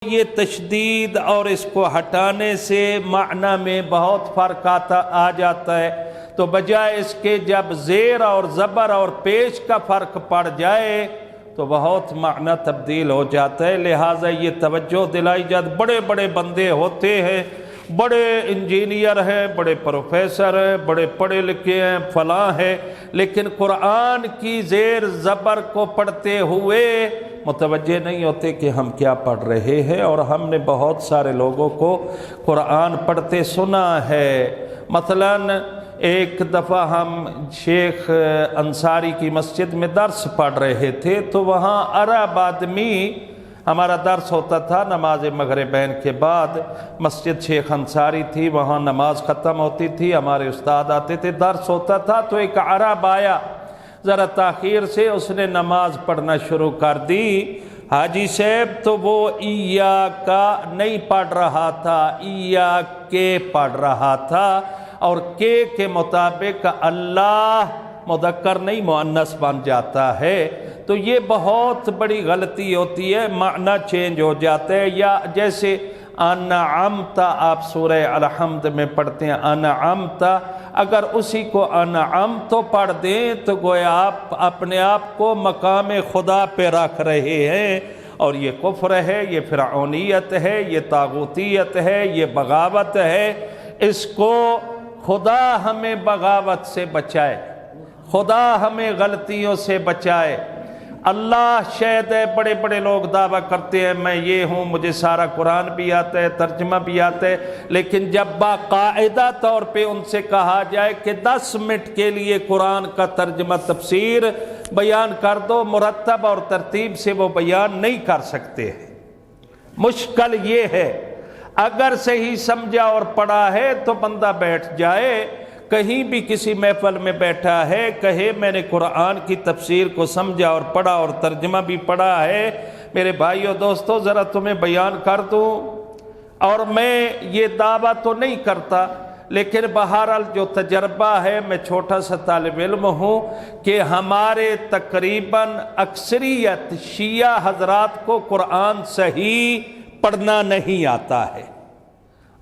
یہ تشدید اور اس کو ہٹانے سے معنی میں بہت فرق آ جاتا ہے، تو بجائے اس کے جب زیر اور زبر اور پیش کا فرق پڑ جائے تو بہت معنی تبدیل ہو جاتا ہے۔ لہٰذا یہ توجہ دلائی جاتی، بڑے بڑے بندے ہوتے ہیں، بڑے انجینئر ہیں، بڑے پروفیسر ہیں، بڑے پڑھے لکھے ہیں، فلاں ہیں، لیکن قرآن کی زیر زبر کو پڑھتے ہوئے متوجہ نہیں ہوتے کہ ہم کیا پڑھ رہے ہیں۔ اور ہم نے بہت سارے لوگوں کو قرآن پڑھتے سنا ہے۔ مثلاً ایک دفعہ ہم شیخ انصاری کی مسجد میں درس پڑھ رہے تھے، تو وہاں عرب آدمی، ہمارا درس ہوتا تھا نماز مغربین کے بعد، مسجد شیخ انصاری تھی، وہاں نماز ختم ہوتی تھی، ہمارے استاد آتے تھے، درس ہوتا تھا، تو ایک عرب آیا ذرا تاخیر سے، اس نے نماز پڑھنا شروع کر دی۔ حاجی صاحب تو وہ ایاکا نہیں پڑھ رہا تھا، ایاکے پڑھ رہا تھا، اور کے مطابق اللہ مذکر نہیں مؤنث بن جاتا ہے، تو یہ بہت بڑی غلطی ہوتی ہے، معنی چینج ہو جاتا ہے۔ یا جیسے انعمت، آپ سورہ الحمد میں پڑھتے ہیں انعمت، اگر اسی کو انعمت پڑھ دیں تو گویا آپ اپنے آپ کو مقام خدا پہ رکھ رہے ہیں، اور یہ کفر ہے، یہ فرعونیت ہے، یہ طاغوتیت ہے، یہ بغاوت ہے۔ اس کو خدا ہمیں بغاوت سے بچائے، خدا ہمیں غلطیوں سے بچائے۔ اللہ شاید ہے، بڑے بڑے لوگ دعویٰ کرتے ہیں میں یہ ہوں، مجھے سارا قرآن بھی آتا ہے، ترجمہ بھی آتا ہے، لیکن جب باقاعدہ طور پہ ان سے کہا جائے کہ 10 منٹ کے لیے قرآن کا ترجمہ تفسیر بیان کر دو، مرتب اور ترتیب سے وہ بیان نہیں کر سکتے ہیں۔ مشکل یہ ہے، اگر صحیح سمجھا اور پڑھا ہے تو بندہ بیٹھ جائے، کہیں بھی کسی محفل میں بیٹھا ہے، کہے میں نے قرآن کی تفسیر کو سمجھا اور پڑھا اور ترجمہ بھی پڑھا ہے، میرے بھائیو دوستو ذرا تمہیں بیان کر دوں۔ اور میں یہ دعویٰ تو نہیں کرتا، لیکن بہرحال جو تجربہ ہے، میں چھوٹا سا طالب علم ہوں، کہ ہمارے تقریباً اکثریت شیعہ حضرات کو قرآن صحیح پڑھنا نہیں آتا ہے۔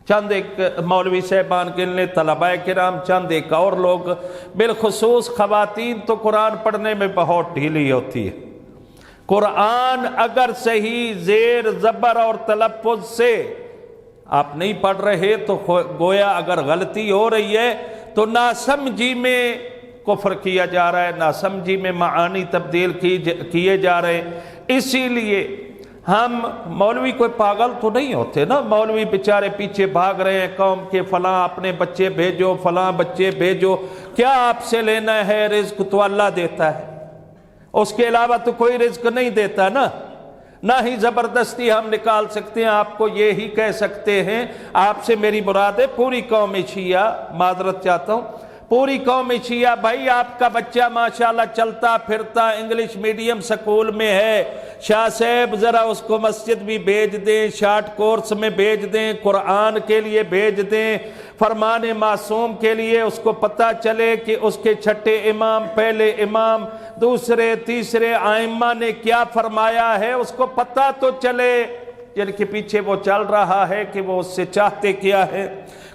چند ایک مولوی صاحبان کے لیے، طلباء کرام، چند ایک اور لوگ، بالخصوص خواتین تو قرآن پڑھنے میں بہت ڈھیلی ہوتی ہے۔ قرآن اگر صحیح زیر زبر اور تلفظ سے آپ نہیں پڑھ رہے تو گویا اگر غلطی ہو رہی ہے تو ناسمجھی میں کفر کیا جا رہا ہے، ناسمجھی میں معانی تبدیل کیے جا رہے ہیں۔ اسی لیے ہم مولوی کوئی پاگل تو نہیں ہوتے نا، مولوی بیچارے پیچھے بھاگ رہے ہیں قوم کے، فلاں اپنے بچے بھیجو، فلاں بچے بھیجو، کیا آپ سے لینا ہے؟ رزق تو اللہ دیتا ہے، اس کے علاوہ تو کوئی رزق نہیں دیتا نا، نہ ہی زبردستی ہم نکال سکتے ہیں۔ آپ کو یہی کہہ سکتے ہیں، آپ سے میری مراد ہے پوری قوم شیعہ، معذرت چاہتا ہوں، پوری قوم شیعہ، بھائی آپ کا بچہ ماشاءاللہ چلتا پھرتا انگلش میڈیم سکول میں ہے، شاہ صاحب ذرا اس کو مسجد بھی بھیج دیں، شارٹ کورس میں بھیج دیں، قرآن کے لیے بھیج دیں، فرمان معصوم کے لیے اس کو پتہ چلے کہ اس کے چھٹے امام، پہلے امام، دوسرے تیسرے ائمہ نے کیا فرمایا ہے، اس کو پتہ تو چلے، جن کے پیچھے وہ چل رہا ہے کہ وہ اس سے چاہتے کیا ہے،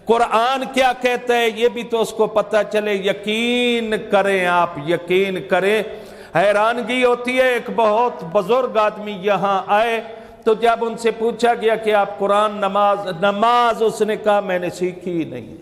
قرآن کیا کہتا ہے یہ بھی تو اس کو پتہ چلے۔ یقین کریں، آپ یقین کریں، حیرانگی ہوتی ہے۔ ایک بہت بزرگ آدمی یہاں آئے تو جب ان سے پوچھا گیا کہ آپ قرآن، نماز، اس نے کہا میں نے سیکھی ہی نہیں۔